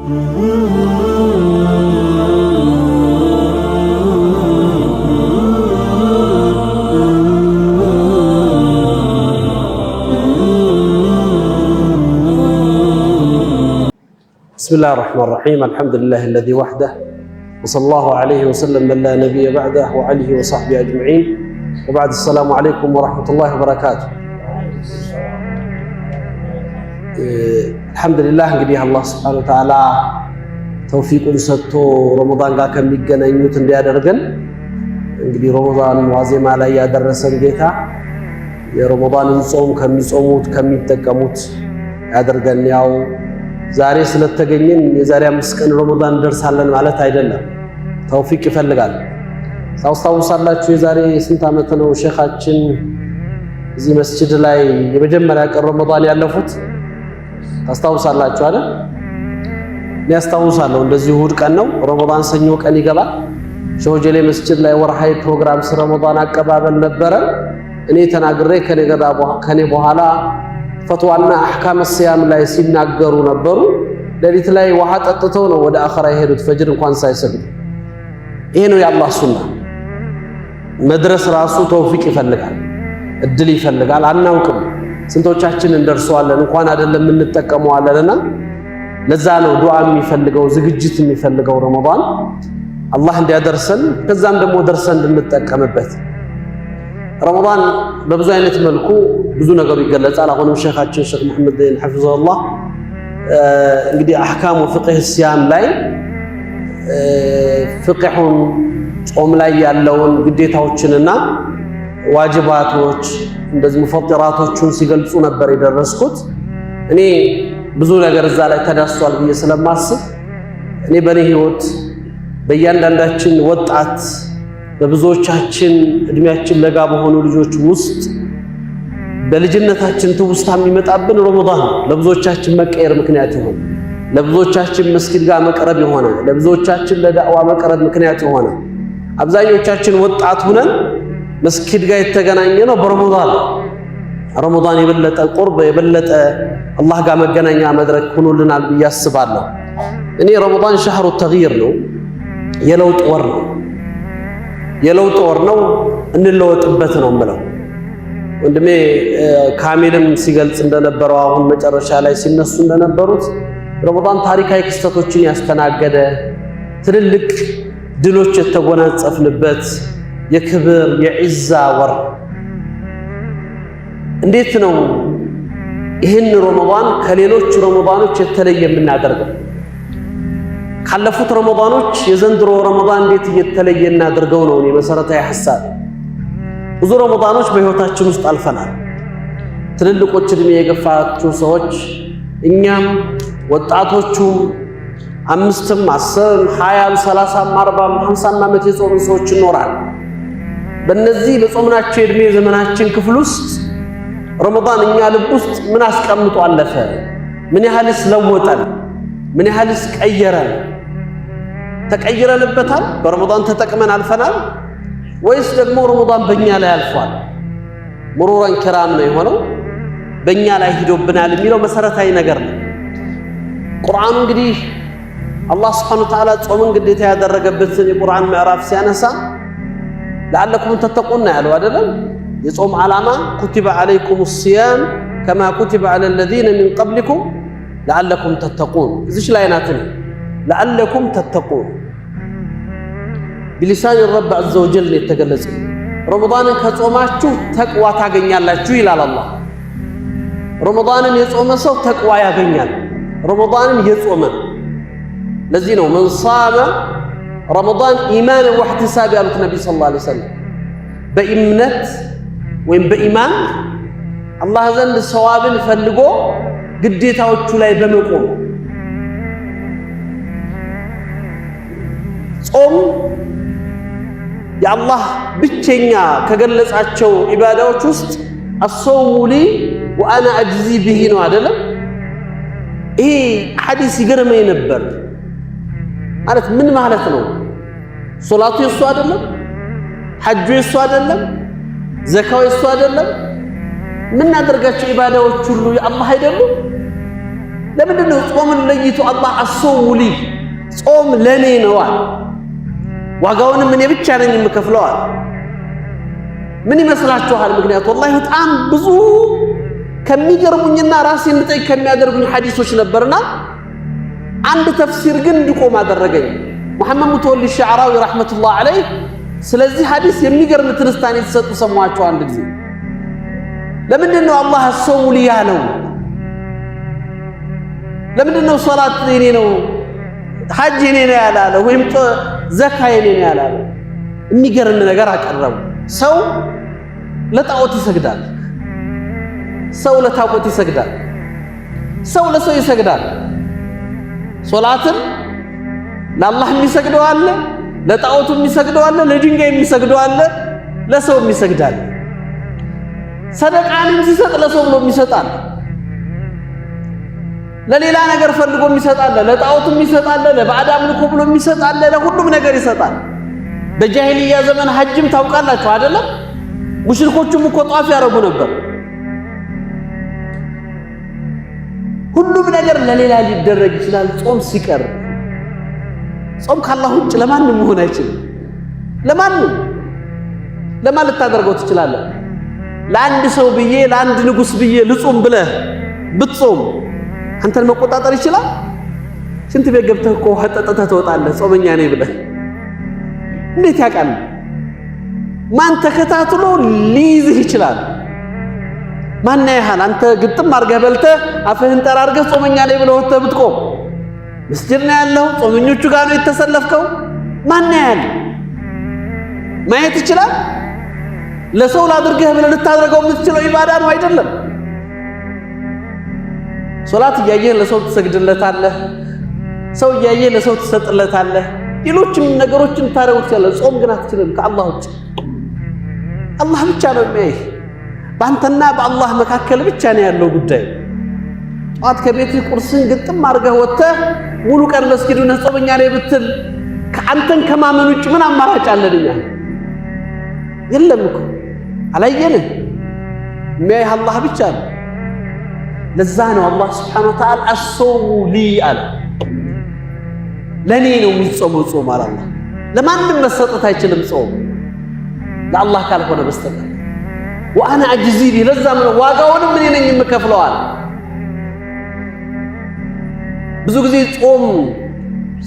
بسم الله الرحمن الرحيم الحمد لله الذي وحده وصلى الله عليه وسلم من لا نبي بعده وعليه وصحبه أجمعين وبعد السلام عليكم ورحمة الله وبركاته. الحمد لله እንግዲህ አላህ Subhanahu Wa Ta'ala ተውፊቁን ሰጥቶ ረመዳን ጋር ከሚገናኙት እንዲያደርገን እንግዲህ ረመዳን ዋዜማ ላይ ያደረሰን ጌታ የረመዳንን ጾም ከሚጾሙት ከሚጠቀሙት ያደርገን። ያው ዛሬ ስለተገኘን የዛሬ 5 ቀን ረመዳን ደርሳለን ማለት አይደለም፣ ተውፊቅ ይፈልጋል። ታውሳላችሁ የዛሬ ስንት ዓመት ነው ሼኻችን እዚህ መስጂድ ላይ የመጀመሪያ ቀን ረመዳን ያለፉት? ታስታውሳላችሁ አይደል? እኔ አስታውሳለሁ። እንደዚህ እሑድ ቀን ነው ረመዳን ሰኞ ቀን ይገባል። ሾጀሌ መስጂድ ላይ ወርሃዊ ፕሮግራም ረመዳን አቀባበል ነበረ። እኔ ተናግሬ ከኔ በኋላ ፈትዋና አህካም ሲያም ላይ ሲናገሩ ነበሩ። ሌሊት ላይ ውሃ ጠጥተው ነው ወደ አኺራ የሄዱት ፈጅር እንኳን ሳይሰግዱ። ይሄ ነው የአላህ ሱና። መድረስ ራሱ ተውፊቅ ይፈልጋል፣ እድል ይፈልጋል። አናውቅም ስንቶቻችን እንደርሰዋለን እንኳን አይደለም እንጠቀመዋለንና ለዛ ነው ዱዓ የሚፈልገው ዝግጅት የሚፈልገው ረመዳን አላህ እንዲያደርሰን ከዛም ደግሞ ደርሰን እንድንጠቀምበት። ረመዳን በብዙ አይነት መልኩ ብዙ ነገሩ ይገለጻል። አሁንም ሼኻችን ሼክ መሐመድ ዘይን ሐፊዘሁላህ እንግዲህ አህካሙ ፍቅህ ሲያም ላይ ፍቅሁን ጾም ላይ ያለውን ግዴታዎችንና ዋጅባቶች እንደዚህ ሙፈጥራቶቹን ሲገልጹ ነበር የደረስኩት። እኔ ብዙ ነገር እዛ ላይ ተዳስሷል ብዬ ስለማስብ እኔ በኔ ህይወት በእያንዳንዳችን ወጣት በብዙዎቻችን እድሜያችን ለጋ በሆኑ ልጆች ውስጥ በልጅነታችን ትውስታ የሚመጣብን ረመዳን ለብዙዎቻችን መቀየር ምክንያት ይሆን፣ ለብዙዎቻችን መስጊድ ጋር መቅረብ የሆነ፣ ለብዙዎቻችን ለዳዕዋ መቅረብ ምክንያት የሆነ አብዛኞቻችን ወጣት ሆነን መስጊድ ጋር የተገናኘ ነው በረመዳን። ረመዳን የበለጠ ቁርብ የበለጠ አላህ ጋር መገናኛ መድረክ ሆኖልናል ብዬ አስባለሁ። እኔ ረመዳን ሸህሩ ተግይር ነው፣ የለውጥ ወር ነው። የለውጥ ወር ነው፣ እንለወጥበት ነው የምለው። ወንድሜ ካሚልም ሲገልጽ እንደነበረው አሁን መጨረሻ ላይ ሲነሱ እንደነበሩት ረመዳን ታሪካዊ ክስተቶችን ያስተናገደ ትልልቅ ድሎች የተጎናጸፍንበት የክብር የዒዛ ወር። እንዴት ነው ይህን ረመዳን ከሌሎች ረመዳኖች የተለየ የምናደርገው? ካለፉት ረመዳኖች የዘንድሮ ረመዳን እንዴት እየተለየ እናድርገው ነው እኔ መሰረታዊ ሐሳብ። ብዙ ረመዳኖች በህይወታችን ውስጥ አልፈናል። ትልልቆች እድሜ የገፋችሁ ሰዎች እኛም ወጣቶቹ 5፣ 10፣ 20፣ 30፣ 40፣ 50 ዓመት የጾምን ሰዎች ይኖራል። በእነዚህ በጾምናቸው የእድሜ ዘመናችን ክፍል ውስጥ ረመዳን እኛ ልብ ውስጥ ምን አስቀምጦ አለፈ? ምን ያህልስ ለወጠን? ምን ያህልስ ቀየረን? ተቀይረንበታል? በረመዳን ተጠቅመን አልፈናል ወይስ ደግሞ ረመዳን በእኛ ላይ አልፏል? ሙሩራን ኪራም ነው የሆነው በእኛ ላይ ሂዶብናል የሚለው መሰረታዊ ነገር ነው። ቁርአኑ እንግዲህ አላህ Subhanahu Wa Ta'ala ጾምን ግዴታ ያደረገበትን የቁርአን ምዕራፍ ሲያነሳ ለዓለኩም ተተቁና ያለው አይደለም? የጾም ዓላማ ኩቲበ ዓለይኩም الصيام كما كتب على الذين من قبلكم لعلكم تتقون። እዚች ላይ ናት لعلكم تتقون بلسان الرب عز وجل የተገለጸ ረመዳንን ከጾማችሁ ተቅዋ ታገኛላችሁ ይላል አላህ። ረመዳንን የጾመ ሰው ተቅዋ ያገኛል። ረመዳንን የጾመ ለዚህ ነው من صام رمضان إيمانا واحتسابا ያሉት ነብዩ ሰለላሁ ዐለይሂ ወሰለም በእምነት ወይም በኢማን አላህ ዘንድ ሰዋብን ፈልጎ ግዴታዎቹ ላይ በመቆም ጾም የአላህ ብቸኛ ከገለጻቸው ኢባዳዎች ውስጥ አሶሙ ሊ ወአና አጅዚ ቢሂ ነው አይደለም? ይሄ ሐዲስ ይገርመኝ ነበር። ማለት ምን ማለት ነው? ሶላቱ የሱ አይደለም? ሐጁ የሱ አይደለም? ዘካው የሱ አይደለም? ምን አደርጋቸው ኢባዳዎች ሁሉ የአላህ አይደሉም? ለምንድነው ጾምን ለይቶ አላህ አሶሙ ሊ ጾም ለኔ ነው አለ። ዋጋውንም እኔ ብቻ ነኝ የምከፍለው አለ። ምን ይመስላችኋል? ምክንያቱ ወላሂ በጣም ብዙ ከሚገርሙኝና ራሴ እንድጠይቅ ከሚያደርጉኝ ሐዲሶች ነበርና አንድ ተፍሲር ግን እንድቆም አደረገኝ። ሙሐመድ ሙተወሊ ሸዕራዊ ረሕመቱላህ ዐለይህ ስለዚህ ሐዲስ የሚገርም ትንታኔ ተሰጡ ሰማቸው። አንድ ጊዜ ለምንድነው አላህ አሶሙ ሊ ያለው? ለምንድነው ሶላት የኔ ነው ሐጅ የኔ ነው ያላለ ወይም ዘካ የኔ ነው ያላለ? የሚገርም ነገር አቀረቡ። ሰው ለጣዖት ይሰግዳል፣ ሰው ለታቦት ይሰግዳል፣ ሰው ለሰው ይሰግዳል። ሶላትን ለአላህ የሚሰግደው አለ፣ ለጣዖቱ የሚሰግደው አለ፣ ለድንጋይ የሚሰግደው አለ፣ ለሰው የሚሰግዳል። ሰደቃንም ሲሰጥ ለሰው ብሎ የሚሰጣል፣ ለሌላ ነገር ፈልጎ የሚሰጣል፣ ለጣዖቱ የሚሰጣል፣ ለባዕድ አምልኮ ብሎ የሚሰጣል፣ ለሁሉም ነገር ይሰጣል። በጃሂልያ ዘመን ሐጅም ታውቃላችሁ አይደለም? ሙሽሪኮቹም እኮ ጧፍ ያረጉ ነበር። ሁሉም ነገር ለሌላ ሊደረግ ይችላል ጾም ሲቀር። ጾም ካላህ ውጭ ለማንም መሆን አይችልም። ለማን ልታደርገው ትችላለህ? ለአንድ ሰው ብዬ ለአንድ ንጉስ ብዬ ልጾም ብለህ ብትጾም አንተን መቆጣጠር ይችላል? ሽንት ቤት ገብተህ እኮ ውሃ ጠጥተህ ትወጣለህ ጾመኛ ነኝ ብለህ። እንዴት ያውቃል? ማን ተከታትሎ ሊይዝህ ይችላል? ማን ያህል አንተ ግጥም አድርገህ በልተህ አፍህን ጠራርገህ ጾመኛ ነኝ ብለህ ወጥተህ ብትቆም መስጂድ ነው ያለው፣ ጾመኞቹ ጋር ነው የተሰለፍከው። ማን ያህል ማየት ይችላል? ለሰው ላድርገህ ብለህ ልታደርገው የምትችለው ኢባዳ ነው አይደለም? ሶላት እያየህ ለሰው ትሰግድለታለህ፣ ሰው እያየህ ለሰው ትሰጥለታለህ፣ ሌሎችም ነገሮችን ታደርጉ ትችላለህ። ጾም ግን አትችልም ከአላህ ውጭ። አላህ ብቻ ነው የሚያይህ። በአንተና በአላህ መካከል ብቻ ነው ያለው ጉዳይ። ጠዋት ከቤትህ ቁርስን ግጥም አድርገህ ወጥተህ ሙሉ ቀን መስጊድ ነህ ጾመኛ ነኝ ብትል ከአንተን ከማመን ውጭ ምን አማራጭ አለን እኛ? የለም እኮ አላየንህ። የሚያይህ አላህ ብቻ ነው። ለዛ ነው አላህ ስብሓነሁ ወተዓላ አሶሙ ሊ አለ። ለኔ ነው የሚጾመው ጾም አለ አላህ። ለማንም መሰጠት አይችልም ጾም ለአላህ ካልሆነ በስተቀር። ወአና አጅዚ ቢ ለዛም ነው ዋጋውንም እኔ ነኝ የምከፍለው አለ። ብዙ ጊዜ ጾም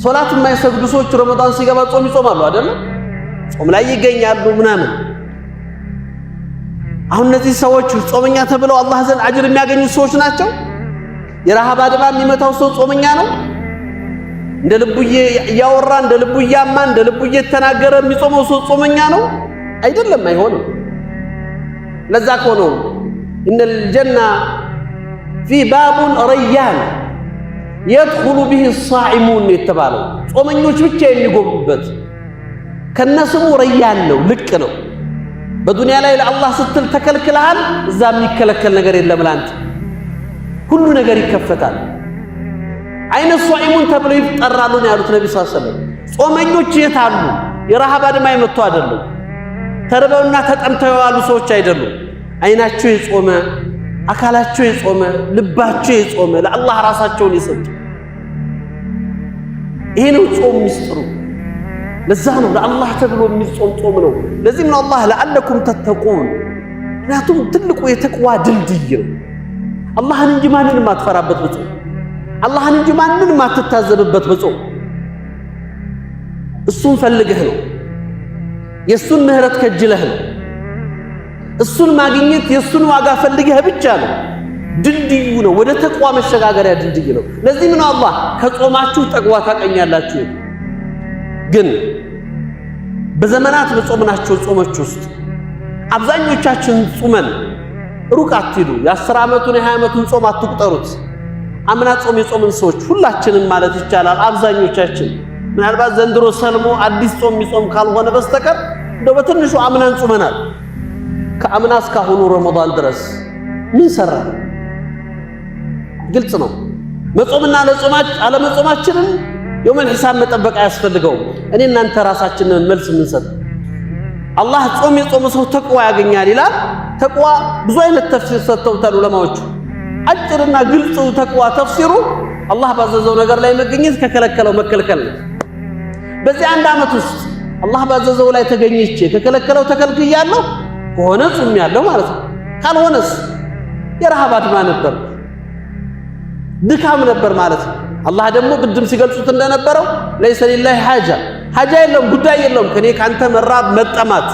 ሶላት የማይሰግዱ ሰዎች ረመዳን ሲገባ ጾም ይጾማሉ አይደለም? ጾም ላይ ይገኛሉ ምናምን። አሁን እነዚህ ሰዎች ጾመኛ ተብለው አላህ ዘንድ አጅር የሚያገኙ ሰዎች ናቸው? የረሃብ አድማ የሚመታው ሰው ጾመኛ ነው? እንደ ልቡ እያወራ እንደ ልቡ እያማ እንደ ልቡ እየተናገረ የሚጾመው ሰው ጾመኛ ነው? አይደለም፣ አይሆንም። ለዛ እኮ ነው ኢነል ጀና ፊ ባቡን ረያን የድኹሉ ቢሂ ሳኢሙን የተባለው ጾመኞች ብቻ የሚገቡበት ከነስሙ ረያን ነው፣ ልቅ ነው። በዱንያ ላይ ለአላህ ስትል ተከልክለሃል፣ እዛ የሚከለከል ነገር የለም ላንተ። ሁሉ ነገር ይከፈታል። አይነ ሷኢሙን ተብለው ይጠራሉ ነው ያሉት ነብዩ ሰለላሁ ዐለይሂ ወሰለም። ጾመኞች የት አሉ? የረሃብ አድማ የመቱ አይደሉም። ተርበውና ተጠምተው ያሉ ሰዎች አይደሉም። አይናቸው የጾመ፣ አካላቸው የጾመ፣ ልባቸው የጾመ፣ ለአላህ ራሳቸውን የሰጡ። ይሄ ነው ጾም ሚስጥሩ። ለዛ ነው ለአላህ ተብሎ የሚጾም ጾም ነው። ለዚህም ነው አላህ ለዓለኩም ተተቁን። ምክንያቱም ትልቁ የተቅዋ ድልድይ ነው። አላህን እንጂ ማንንም ማትፈራበት በጾም፣ አላህን እንጂ ማንንም ማትታዘብበት በጾም። እሱን ፈልገህ ነው፣ የእሱን ምህረት ከጅለህ ነው፣ እሱን ማግኘት የእሱን ዋጋ ፈልገህ ብቻ ነው። ድልድዩ ነው፣ ወደ ተቅዋ መሸጋገሪያ ድልድይ ነው። ለዚህም ነው አላህ ከጾማችሁ ተቅዋ ታቀኛላችሁ። ግን በዘመናት በጾምናቸው ጾሞች ውስጥ አብዛኞቻችን ጾመን ሩቅ አትሂዱ። የ10 ዓመቱን የ20 ዓመቱን ጾም አትቁጠሩት። አምና ጾም የጾምን ሰዎች ሁላችንም ማለት ይቻላል አብዛኞቻችን፣ ምናልባት ዘንድሮ ሰልሞ አዲስ ጾም የሚጾም ካልሆነ በስተቀር እንደው በትንሹ አምናን ጾመናል። ከአምና እስካሁኑ ረመዳን ድረስ ምን ሰራን? ግልጽ ነው። መጾምና አለመጾማችንን የውመል ሒሳብ መጠበቅ አያስፈልገውም። እኔ እናንተ ራሳችንን መልስ የምንሰጥ። አላህ ጾም የጾመ ሰው ተቅዋ ያገኛል ይላል። ተቅዋ ብዙ አይነት ተፍሲር ሰጥተውታል ዑለማዎቹ። አጭርና ግልጽ ተቅዋ ተፍሲሩ አላህ ባዘዘው ነገር ላይ መገኘት ከከለከለው መከልከል ነው። በዚህ አንድ ዓመት ውስጥ አላህ ባዘዘው ላይ ተገኝቼ ከከለከለው ተከልክያለሁ ከሆነ ጾም ያለው ማለት ነው። ካልሆነስ የረሃብ አድማ ነበር፣ ድካም ነበር ማለት ነው። አላህ ደግሞ ቅድም ሲገልጹት እንደነበረው ለይሰ ሊላሂ ሐጃ የለውም ጉዳይ የለውም ከኔ ካንተ መራብ መጠማት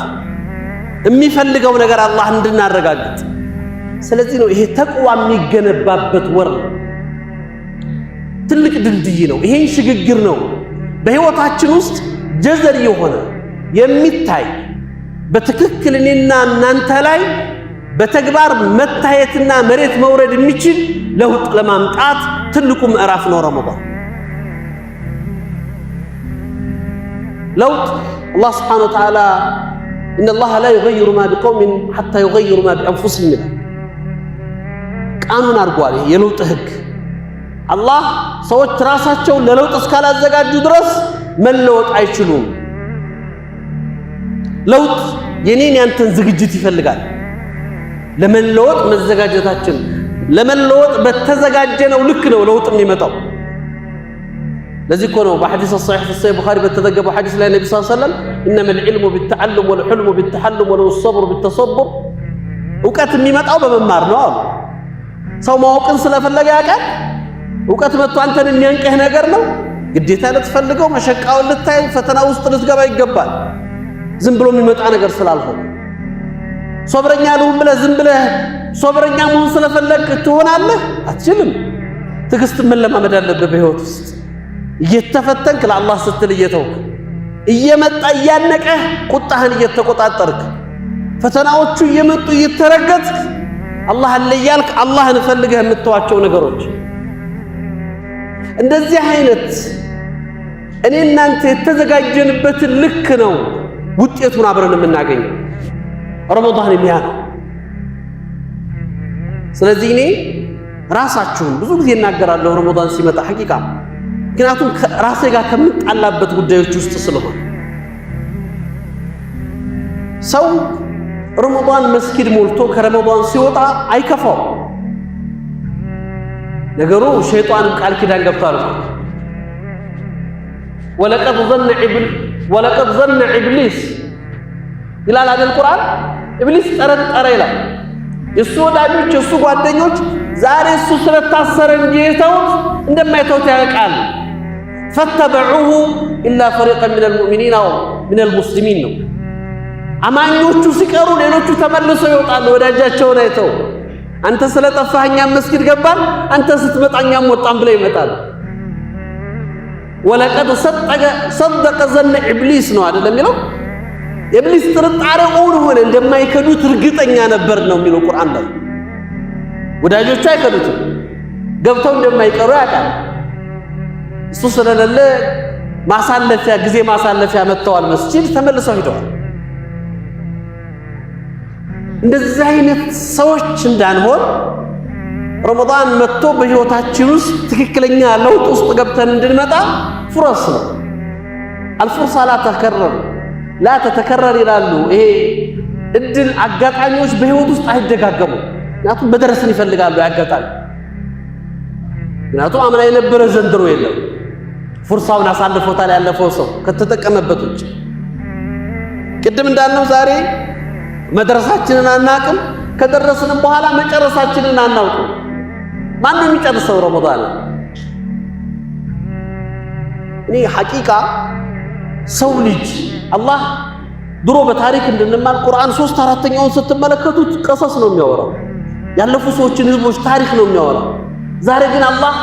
የሚፈልገው ነገር አላህ እንድናረጋግጥ። ስለዚህ ነው ይሄ ተቅዋ የሚገነባበት ወር ትልቅ ድልድይ ነው። ይሄን ሽግግር ነው በህይወታችን ውስጥ ጀዘር የሆነ የሚታይ በትክክል እኔና እናንተ ላይ በተግባር መታየትና መሬት መውረድ የሚችል ለውጥ ለማምጣት ትልቁ ምዕራፍ ነው ረመዳን። ለውጥ አላህ ስብሓነሁ ወተዓላ إن الله لا يغير ما بقوم حتى يغيروا ما بأنفسهم ይላል። ቃኑን አድርጓል። የለውጥ ህግ አላህ ሰዎች ራሳቸውን ለለውጥ እስካላዘጋጁ ድረስ መለወጥ አይችሉም። ለውጥ የኔን ያንተን ዝግጅት ይፈልጋል። ለመለወጥ መዘጋጀታችን ለመለወጥ በተዘጋጀነው ልክ ነው ለውጥ የሚመጣው። ለዚህ እኮ ነው በሐዲስ الصحيح في الصحيح البخاري በተዘገበው ሐዲስ ላይ ነብዩ ሰለላሁ ዐለይሂ ወሰለም انما العلم بالتعلم والحلم بالتحلم والصبر بالتصبر እውቀት የሚመጣው በመማር ነው አሉ። ሰው ማወቅን ስለፈለገ ያውቃል። እውቀት መጥቶ አንተን የሚያንቀህ ነገር ነው ግዴታ ልትፈልገው መሸቃውን ልታይ ፈተና ውስጥ ልትገባ ይገባል። ዝም ብሎ የሚመጣ ነገር ስላልሆነ ሶብረኛ ልሁን ብለህ ዝም ብለህ ሶብረኛ መሆን ስለፈለክ ትሆናለህ አትችልም። ትዕግስት መለማመድ አለብህ በህይወት ውስጥ እየተፈተንክ ለአላህ ስትል እየተውክ እየመጣ እያነቀህ ቁጣህን እየተቆጣጠርክ ፈተናዎቹ እየመጡ እየተረገጥክ አላህ አለ እያልክ አላህን ፈልገህ የምትተዋቸው ነገሮች እንደዚህ አይነት እኔ እናንተ የተዘጋጀንበትን ልክ ነው ውጤቱን አብረን የምናገኘው ረመዳን የሚያ ነው። ስለዚህ እኔ ራሳችሁን ብዙ ጊዜ እናገራለሁ ረመዳን ሲመጣ ሐቂቃ ምክንያቱም ራሴ ጋር ከምጣላበት ጉዳዮች ውስጥ ስለሆነ ሰው ረመዳን መስጊድ ሞልቶ ከረመዳን ሲወጣ አይከፋው ነገሩ ሸይጣን ቃል ኪዳን ገብቷል። ወለቀድ ظن ኢብሊስ ይላል አይደል ቁርአን። ኢብሊስ ጠረጠረ ይላል። የሱ ወዳጆች የሱ ጓደኞች ዛሬ እሱ ስለታሰረ እንጂ የተውት እንደማይተውት ያውቃል። ፈተበዑሁ ኢላ ፈሪቀን ሚነል ሙእሚኒን አው ሚነል ሙስሊሚን ነው። አማኞቹ ሲቀሩ ሌሎቹ ተመልሰው ይወጣሉ ወዳጃቸውን አይተው። አንተ ስለጠፋህ እኛም መስጊድ ገባን፣ አንተ ስትመጣ እኛም ወጣን ብለው ይመጣሉ። ወለቀድ ሰደቀ ዘነ ኢብሊስ ነው አይደል የሚለው። ኢብሊስ ጥርጣሬው ሆነ እንደማይከዱት እርግጠኛ ነበር ነው የሚለው ቁርአን ላይ። ወዳጆቹ አይከዱትም፣ ገብተው እንደማይቀሩ ያውቃል። እሱ ስለሌለ ማሳለፊያ ጊዜ ማሳለፊያ መጥተዋል መስጂድ ተመልሰው ሄደዋል። እንደዚህ አይነት ሰዎች እንዳንሆን ረመዳን መጥቶ በህይወታችን ውስጥ ትክክለኛ ለውጥ ውስጥ ገብተን እንድንመጣ ፍረስ ነው። አልፍርሳ ላ ተተከረር ይላሉ። ይሄ እድል አጋጣሚዎች በህይወት ውስጥ አይደጋገሙ። ምክንያቱም በደረስን ይፈልጋሉ ያጋጣሚ። ምክንያቱም አምና የነበረ ዘንድሮ የለም። ፍርሳውን አሳልፎታል ያለፈው ሰው ከተጠቀመበት ውጭ። ቅድም እንዳልነው ዛሬ መድረሳችንን አናቅም፣ ከደረስንም በኋላ መጨረሳችንን አናውቅም። ማን ነው የሚጨርሰው ረመዳን? እኔ ሐቂቃ ሰው ልጅ አላህ ድሮ በታሪክ እንድንማር ቁርአን 3/4ኛውን ስትመለከቱት ቀሰስ ነው የሚያወራው፣ ያለፉ ሰዎችን ህዝቦች ታሪክ ነው የሚያወራው። ዛሬ ግን አላህ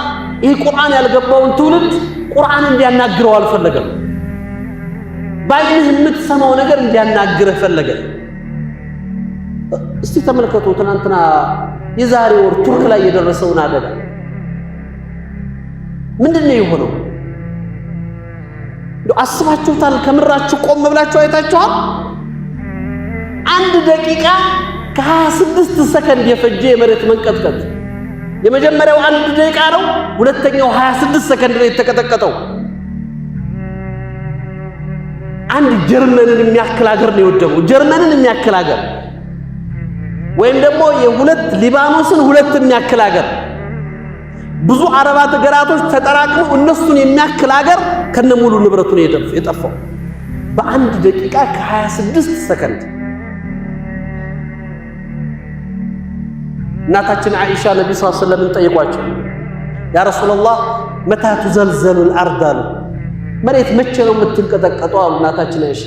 ይህ ቁርአን ያልገባውን ትውልድ ቁርአን እንዲያናግረው አልፈለገም። ባይህ የምትሰማው ነገር እንዲያናግረህ ፈለገ። እስቲ ተመልከቱ ትናንትና የዛሬ ወር ቱርክ ላይ የደረሰውን አደጋ ምንድነው የሆነው? አስባችሁታል? ከምራችሁ ቆም ብላችሁ አይታችኋል? 1 ደቂቃ ከ26 ሰከንድ የፈጀ የመሬት መንቀጥቀጥ። የመጀመሪያው 1 ደቂቃ ነው፣ ሁለተኛው 26 ሰከንድ ላይ የተቀጠቀጠው። አንድ ጀርመንን የሚያክል ሀገር ነው የወደመው። ጀርመንን የሚያክል ሀገር ወይም ደግሞ የሁለት ሊባኖስን ሁለት የሚያክል ሀገር ብዙ አረባት ሀገራቶች ተጠራቅመው እነሱን የሚያክል ሀገር ከነሙሉ ንብረቱ ነው የጠፋው በአንድ ደቂቃ ከ26 ሰከንድ። እናታችን አይሻ ነብዩ ሰለላሁ ዐለይሂ ወሰለም ጠየቋቸው፣ ያ ረሱላህ መታ ተዘልዘሉ الارض አሉ፣ መሬት መቼ ነው የምትንቀጠቀጠው አሉ እናታችን አይሻ።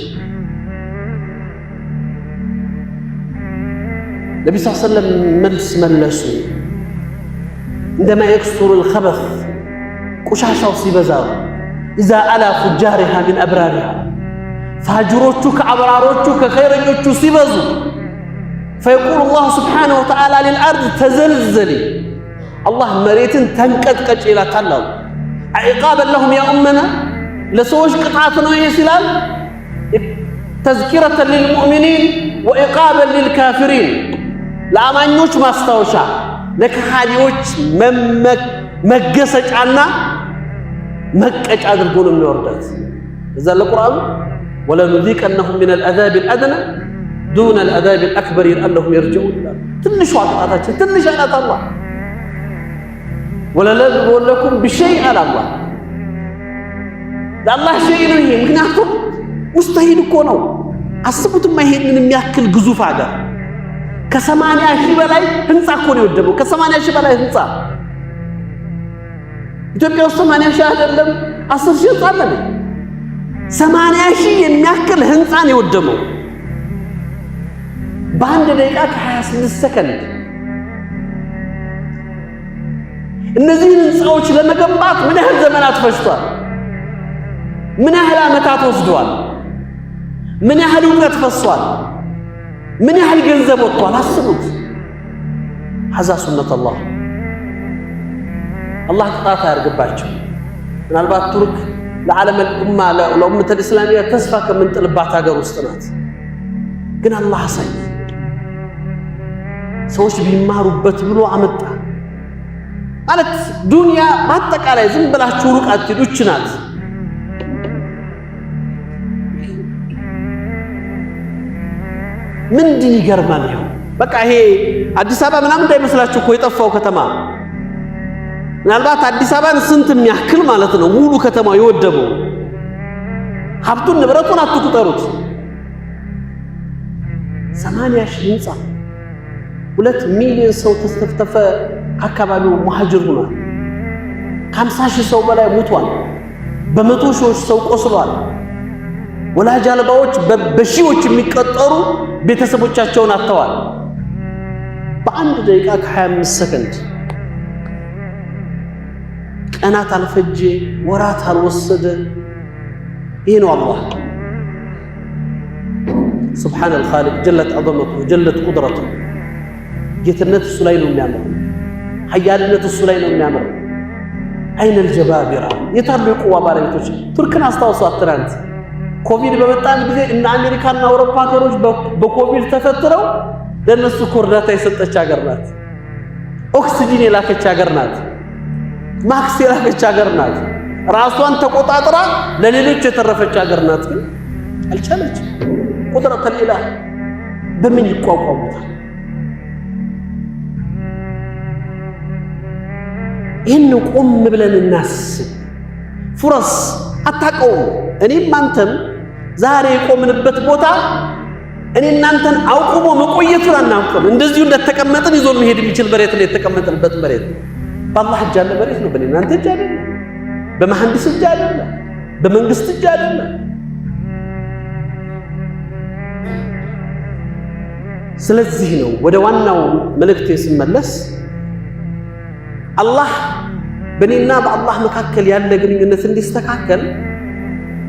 ነብዩ ሰለላሁ ዐለይሂ ወሰለም መልስ መለሱ፣ عندما يكثر الخبث ቆሻሻው ሲበዛ اذا الا فجارها من ابرارها فاجروቹ ከአብራሮቹ ከኸይረኞቹ ሲበዙ فيقول الله سبحانه وتعالى للارض تزلزلي الله مريتن تنقطقጭ ይላታል። عقابا لهم يا امنا ለሰዎች ቅጣት ነው ይሄ ሲላል تذكرة للمؤمنين وعقابا للكافرين ለአማኞች ማስታወሻ ለካህዲዎች መገሰጫና መቀጫ አድርጎ ነው የሚወርዳት። እዛ ለቁርአን ولنذيقنهم من العذاب الادنى دون العذاب الاكبر لعلهم يرجعون ትንሽ ዋጣታችን ትንሽ አላት አላህ ولنبلونكم بشيء على الله ለአላህ شيء ነው ይሄ ምክንያቱም ሙስተሂል እኮ ነው። አስቡትማ ይሄንን የሚያክል ግዙፍ ሀገር ከ80 ሺህ በላይ ህንጻ እኮ ነው የወደመው። ከ80 ሺህ በላይ ህንጻ ኢትዮጵያ ውስጥ 80 ሺህ አይደለም 10 ሺህ ህንጻ አለ። 80 ሺህ የሚያክል ህንጻ ነው የወደመው በአንድ ደቂቃ ከ26 ሰከንድ። እነዚህ ህንጻዎች ለመገንባት ምን ያህል ዘመናት ፈጅቷል? ምን ያህል ዓመታት ወስዷል? ምን ያህል እውቀት ፈሷል? ምን ያህል ገንዘብ ወጥቷል? አስቡት። هذا سنة الله الله ቅጣት ያርግባቸው። ምናልባት ቱርክ ለዓለም الأمة ለኡመተ الإسلامية ተስፋ ከምንጥልባት ሀገር ውስጥ ናት። ግን አላህ አሳይ ሰዎች ቢማሩበት ብሎ አመጣ ማለት ዱንያ በአጠቃላይ ዝም ብላችሁ ሩቅ አትሄዱች ናት። ምንድን ይገርማል ይሄው በቃ ይሄ አዲስ አበባ ምናምን እንዳይመስላችሁ እኮ የጠፋው ከተማ ምናልባት አዲስ አበባን ስንት የሚያክል ማለት ነው ሙሉ ከተማው የወደመው ሀብቱን ንብረቱን አትቁጠሩት። 80 ሺህ ህንጻ 2 ሚሊዮን ሰው ተስተፈተፈ አካባቢው ሙሃጅር ሆኗል። ከ50 ሺህ ሰው በላይ ሞቷል። በመቶ ሺዎች ሰው ቆስሏል። ወላጅ አልባዎች በሺዎች የሚቆጠሩ ቤተሰቦቻቸውን አጥተዋል። በአንድ ደቂቃ ከ25 ሰከንድ ቀናት አልፈጀ ወራት አልወሰደ። ይሄ ነው አላህ سبحان الخالق جلت عظمته جلت قدرته ጌትነት እሱ ላይ ነው የሚያምረው። ኃያልነት እሱ ላይ ነው የሚያምረው። አይነ الجبابرة የታሉ የቁዋ ባለቤቶች? ቱርክን አስታውሷት። ትናንት ኮቪድ በመጣን ጊዜ እና አሜሪካና አውሮፓ ሀገሮች በኮቪድ ተፈትረው ለነሱ እርዳታ የሰጠች ሀገር ናት። ኦክሲጂን የላከች ሀገር ናት። ማክስ የላከች ሀገር ናት። ራሷን ተቆጣጥራ ለሌሎች የተረፈች ሀገር ናት። ግን አልቻለችም። ቁድረት الإله በምን ይቋቋሙታል? ይህን ቆም ብለን እናስብ። ፍረስ አታውቀውም። እኔም አንተም ዛሬ የቆምንበት ቦታ እኔ እናንተን አውቁሞ መቆየቱን አናውቅም። እንደዚሁ እንደተቀመጥን ይዞን መሄድ የሚችል መሬት ነው የተቀመጥንበት መሬት። በአላህ እጅ ያለ መሬት ነው። በእናንተ እጅ አይደለም። በመሐንዲስ እጅ አይደለም። በመንግስት እጅ አይደለም። ስለዚህ ነው ወደ ዋናው መልእክቴ ስመለስ አላህ በእኔና በአላህ መካከል ያለ ግንኙነት እንዲስተካከል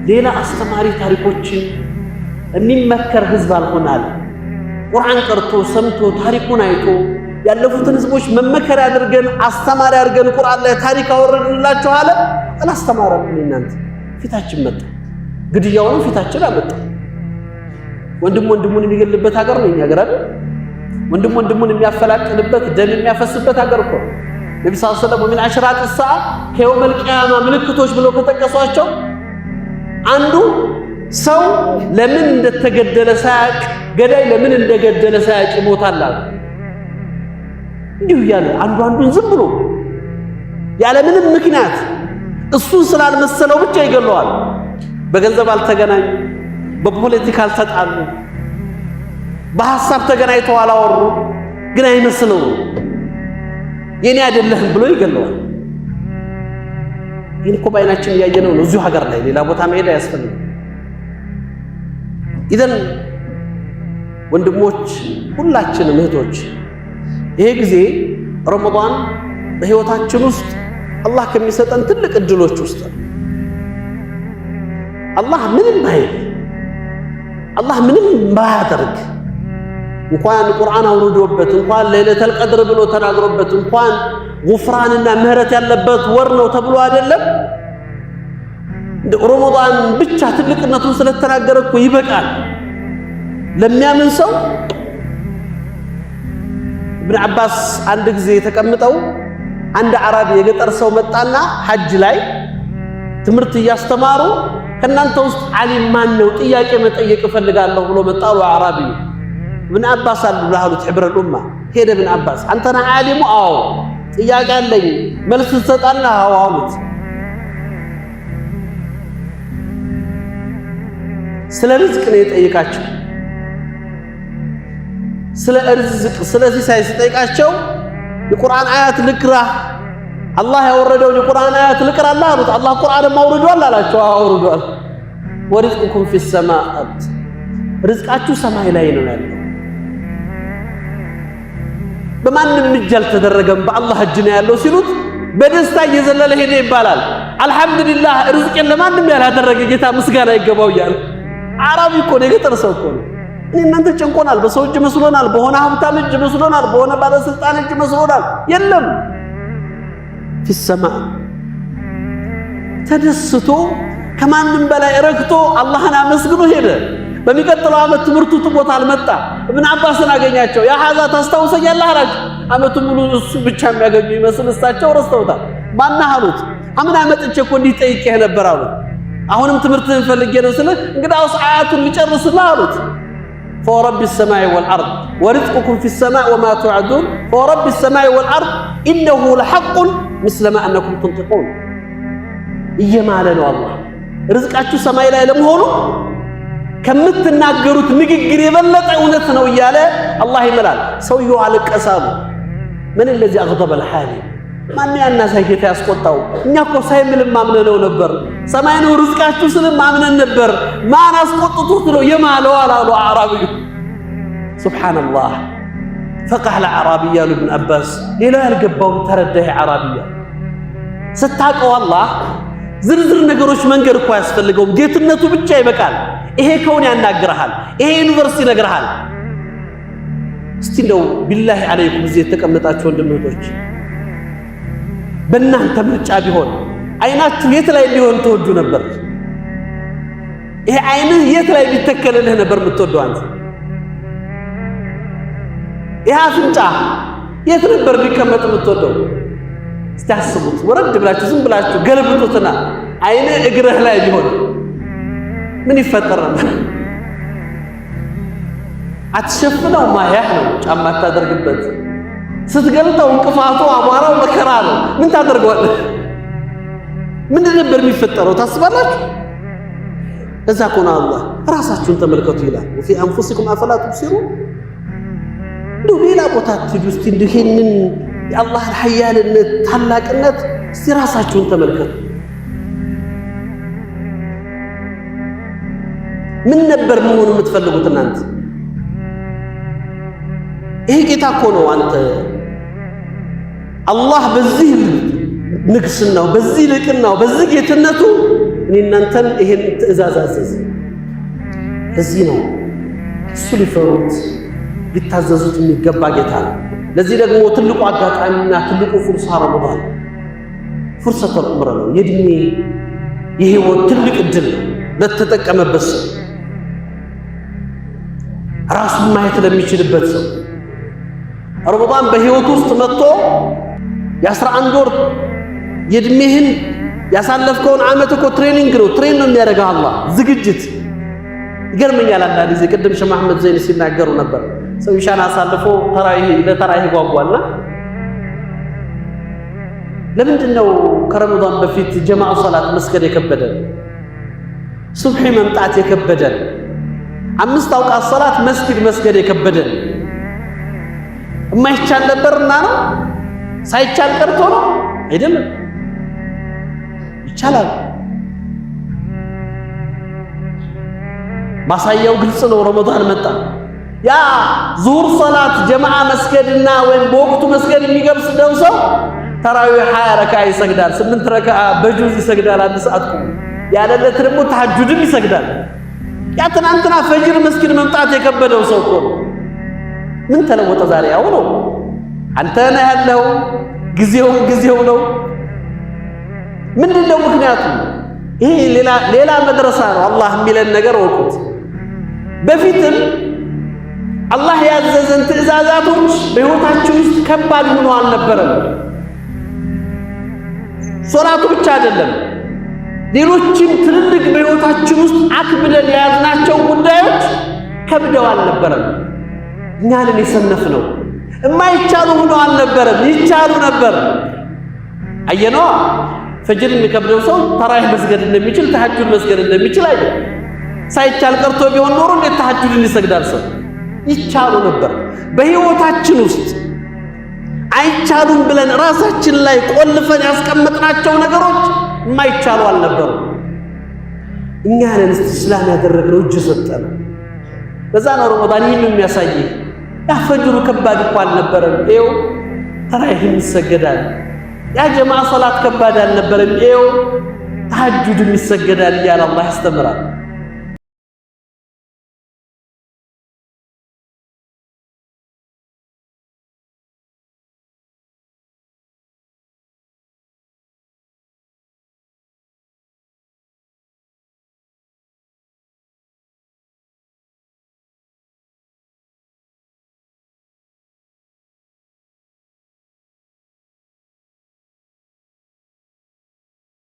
ሌላ አስተማሪ ታሪኮችን የሚመከር ህዝብ አልሆናል። ቁርአን ቀርቶ ሰምቶ ታሪኩን አይቶ ያለፉትን ህዝቦች መመከር አድርገን አስተማሪ አድርገን ቁርአን ላይ ታሪክ አወረድንላችሁ አለ። አላስተማረም። እናንተ ፊታችን መጣ። ግድያውን ፊታችን አመጣ። ወንድም ወንድሙን የሚገልበት ሀገር ነው እኛ ሀገር አይደል? ወንድም ወንድሙን የሚያፈላቅልበት ደም የሚያፈስበት ሀገር እኮ ነብዩ ሰለላሁ ዐለይሂ ወሰለም ወሚን አሽራጥ ሰዓ ከየውመል ቂያማ ምልክቶች ብሎ ከተጠቀሷቸው አንዱ ሰው ለምን እንደተገደለ ሳያቅ ገዳይ ለምን እንደገደለ ሳያቅ ይሞታል አሉ። እንዲሁ ያለ አንዱ አንዱን ዝም ብሎ ያለ ምንም ምክንያት እሱን ስላልመሰለው ብቻ ይገለዋል። በገንዘብ አልተገናኙ፣ በፖለቲካ አልተጣሉ፣ በሐሳብ ተገናኝተው አላወሩ፣ ግን አይመስለው የኔ አይደለህም ብሎ ይገለዋል። ይህን እኮ በዓይናችን እያየነው ነው እዚሁ ሀገር ላይ፣ ሌላ ቦታ መሄድ አያስፈልግም። ኢዘን ወንድሞች ሁላችንም እህቶች ይሄ ጊዜ ረመዳን በህይወታችን ውስጥ አላህ ከሚሰጠን ትልቅ እድሎች ውስጥ አላህ ምንም ባይል አላህ ምንም ባያደርግ እንኳን ቁርአን አውርዶበት እንኳን ለይለተል ቀድር ብሎ ተናግሮበት እንኳን ጉፍራንና ምህረት ያለበት ወር ነው ተብሎ አይደለም ረመዳን ብቻ ትልቅነቱን ስለተናገረ እኮ ይበቃል ለሚያምን ሰው። ኢብኑ አባስ አንድ ጊዜ ተቀምጠው አንድ አረብ የገጠር ሰው መጣና ሐጅ ላይ ትምህርት እያስተማሩ ከናንተ ውስጥ ዓሊም ማን ነው ጥያቄ መጠየቅ እፈልጋለሁ ብሎ መጣሉ አረቢ። ኢብኑ አባስ አሉት ሕብረ ኡማ ሄደ ኢብኑ አባስ አንተ ነህ ዓሊሙ? አዎ። ጥያቄ አለኝ መልስ ትሰጣለህ? አዎ አሉት። ስለ ርዝቅ ነው የጠየቃቸው። ስለ ርዝቅ ስለዚህ ሳይጠይቃቸው የቁርአን አያት ልቅራ አላህ ያወረደውን የቁርአን አያት ልቅራ አሉት። አላህ ቁርአን ማውርዷል አላቸው። አውርዷል። ወርዝቁኩም ፊ ሰማአት ርዝቃችሁ ሰማይ ላይ ነው ያለው። በማንም እጅ አልተደረገም በአላህ እጅ ነው ያለው ሲሉት በደስታ እየዘለለ ሄደ ይባላል። አልሐምዱሊላህ ርዝቄን ለማንም ያላደረገ ጌታ ምስጋና ይገባው እያለ አረብ እኮ ነው የገጠር ሰው እኮ ነው። እናንተ ጨንቆናል፣ በሰው እጅ መስሎናል፣ በሆነ ሀብታም እጅ መስሎናል፣ በሆነ ባለስልጣን እጅ መስሎናል። የለም ፊሰማ ተደስቶ ከማንም በላይ ረክቶ አላህን አመስግኖ ሄደ። በሚቀጥለው ዓመት ትምህርቱ ጥቦት አልመጣ። ኢብኑ አባስን አገኛቸው። ያ ሐዛ ታስታውሰኛለህ አላቸው። ዓመቱን ሙሉ እሱ ብቻ የሚያገኙ ይመስል እሳቸው ረስተውታል። ማነህ አሉት። አምና መጥቼ እኮ እንዲህ ጠይቄህ ነበር አሉት። አሁንም ትምህርትህን ፈልጌ ነው ስልህ እንግዲያውስ አያቱን ልጨርስልህ አሉት። فورب السماء والأرض ورزقكم في السماء وما توعدون فورب السماء والأرض إنه لحق مثل ما أنكم تنطقون. إيماننا الله رزقاتو سماء لا لمهونو ከምትናገሩት ንግግር የበለጠ እውነት ነው እያለ አላህ ይመላል። ሰውየው አለቀሳሉ። ምን الذي أغضب الحالي ማን ያናሳይ ጌታ ያስቆጣው? እኛ እኮ ሳይምልም ማምነነው ነበር። ሰማይ ነው ርዝቃችሁ ስልም ማምነን ነበር። ማን አስቆጥቶት ነው የማለው አላሉ አዕራቢዩ። ሱብሃንአላህ فقه العربي يا ابن عباس ሌላ ያልገባው ተረዳህ አዕራቢያ ስታቀው አላህ ዝርዝር ነገሮች መንገር እኮ ያስፈልገው ጌትነቱ ብቻ ይበቃል። ይሄ ከሆነ ያናግርሃል፣ ይሄ ዩኒቨርሲቲ ይነግርሃል። እስቲ እንደው ቢላሂ አለይኩም እዚህ የተቀመጣችሁ ወንድሞች በእናንተ ምርጫ ቢሆን አይናችሁ የት ላይ ሊሆን ተወዱ ነበር? ይሄ አይንህ የት ላይ ቢተከልልህ ነበር የምትወደው አንተ? ይሄ አፍንጫ የት ነበር ሊቀመጥ የምትወደው? እስቲ አስቡት። ወረድ ብላችሁ ዝም ብላችሁ ገልብጡትና አይንህ እግርህ ላይ ቢሆን ምን ይፈጠር ነበር? አትሸፍነው ማያህ ነው ጫማ ታደርግበት ስትገልጠው እንቅፋቱ አቧራው መከራ ነው። ምን ታደርገዋለህ? ምን ነበር የሚፈጠረው ታስባላችሁ? እዛ ኮና አላህ ራሳችሁን ተመልከቱ ይላል። ወፊ አንፉሲኩም አፈላ ትብሲሩን። እንደው ሌላ ቦታ ትሄዱ እስቲ ይህንን የአላህን ኃያልነት ታላቅነት እስቲ ራሳችሁን ተመልከቱ። ምን ነበር መሆኑ የምትፈልጉት እናንተ? ይሄ ጌታ እኮ ነው አንተ አላህ በዚህ ንግስናው በዚህ ልቅናው በዚህ ጌትነቱ እኔ እናንተን ይሄን ትእዛዝ አዘዘ። ለዚህ ነው እሱ ሊፈሩት ሊታዘዙት የሚገባ ጌታ ነው። ለዚህ ደግሞ ትልቁ አጋጣሚና ትልቁ ፍርሳ ረመዳን ፍርሰተል ዑምር ነው። የድሜ የህይወት ትልቅ እድል ለተጠቀመበት ሰው ራሱን ማየት ለሚችልበት ሰው ረመዳን በህይወት ውስጥ መጥቶ የ11 ወር የድሜህን ያሳለፍከውን ዓመት እኮ ትሬኒንግ ነው። ትሬን ነው የሚያደርገው አላህ ዝግጅት። ይገርመኛል አንዳንድ ጊዜ ቅድም ሸህ መሐመድ ዘይን ሲናገሩ ነበር። ሰው ኢሻን አሳልፎ ለተራዊህ ጓጓልና ለምንድነው ከረመዳን በፊት ጀማዓ ሶላት መስገድ የከበደን? ሱብሒ መምጣት የከበደን? 5 አውቃት ሶላት መስጊድ መስገድ የከበደን? የማይቻል ነበርና ነው? ሳይቻል ቀርቶ ነው? አይደለም፣ ይቻላል። ማሳያው ግልጽ ነው። ረመዳን መጣ። ያ ዙሁር ሶላት ጀማዓ መስገድና ወይም በወቅቱ መስገድ የሚገብስደው ሰው ተራዊህ 20 ረካ ይሰግዳል፣ 8 ረካ በጁዝ ይሰግዳል፣ 1 ሰዓት ቁም ያለለት ደግሞ ተሐጁድም ይሰግዳል። ያ ትናንትና ፈጅር መስጊድ መምጣት የከበደው ሰው እኮ ነው። ምን ተለወጠ ዛሬ? ያው ነው። አንተ ነህ ያለው፣ ጊዜው ነው። ምንድነው ምክንያቱ? ይሄ ሌላ መድረሳ ነው። አላህ የሚለን ነገር ወቁት። በፊትም አላህ ያዘዘን ትዕዛዛቶች በህይወታችን ውስጥ ከባድ ሆኖ አልነበረም። ሶላቱ ብቻ አይደለም፣ ሌሎችም ትልልቅ በህይወታችን ውስጥ አክብደን የያዝናቸው ጉዳዮች ከብደው አልነበረም። እኛንን የሰነፍነው የማይቻሉ ሆኖ አልነበረም፣ ይቻሉ ነበር። አየነዋ። ፈጅር የሚከብደው ሰው ተራዊህ መስገድ እንደሚችል ተሐጁድ መስገድ እንደሚችል አይደል? ሳይቻል ቀርቶ ቢሆን ኖሮ እንዴት ተሐጁድን ይሰግዳል? ሰው ይቻሉ ነበር። በህይወታችን ውስጥ አይቻሉም ብለን ራሳችን ላይ ቆልፈን ያስቀመጥናቸው ነገሮች የማይቻሉ አልነበሩም። እኛንን እስላም ያደረግነው እጅ ሰጠን። በዛ ነው ረመዳን ይህን የሚያሳይ። ያ ፈጅሩ ከባድ እኮ አልነበረም። ይኸው ተራዊህም ይሰገዳል። ያ ጀማዓ ሶላት ከባድ አልነበረም። ይኸው ተሐጁድም ይሰገዳል እያለ አላህ ያስተምራል።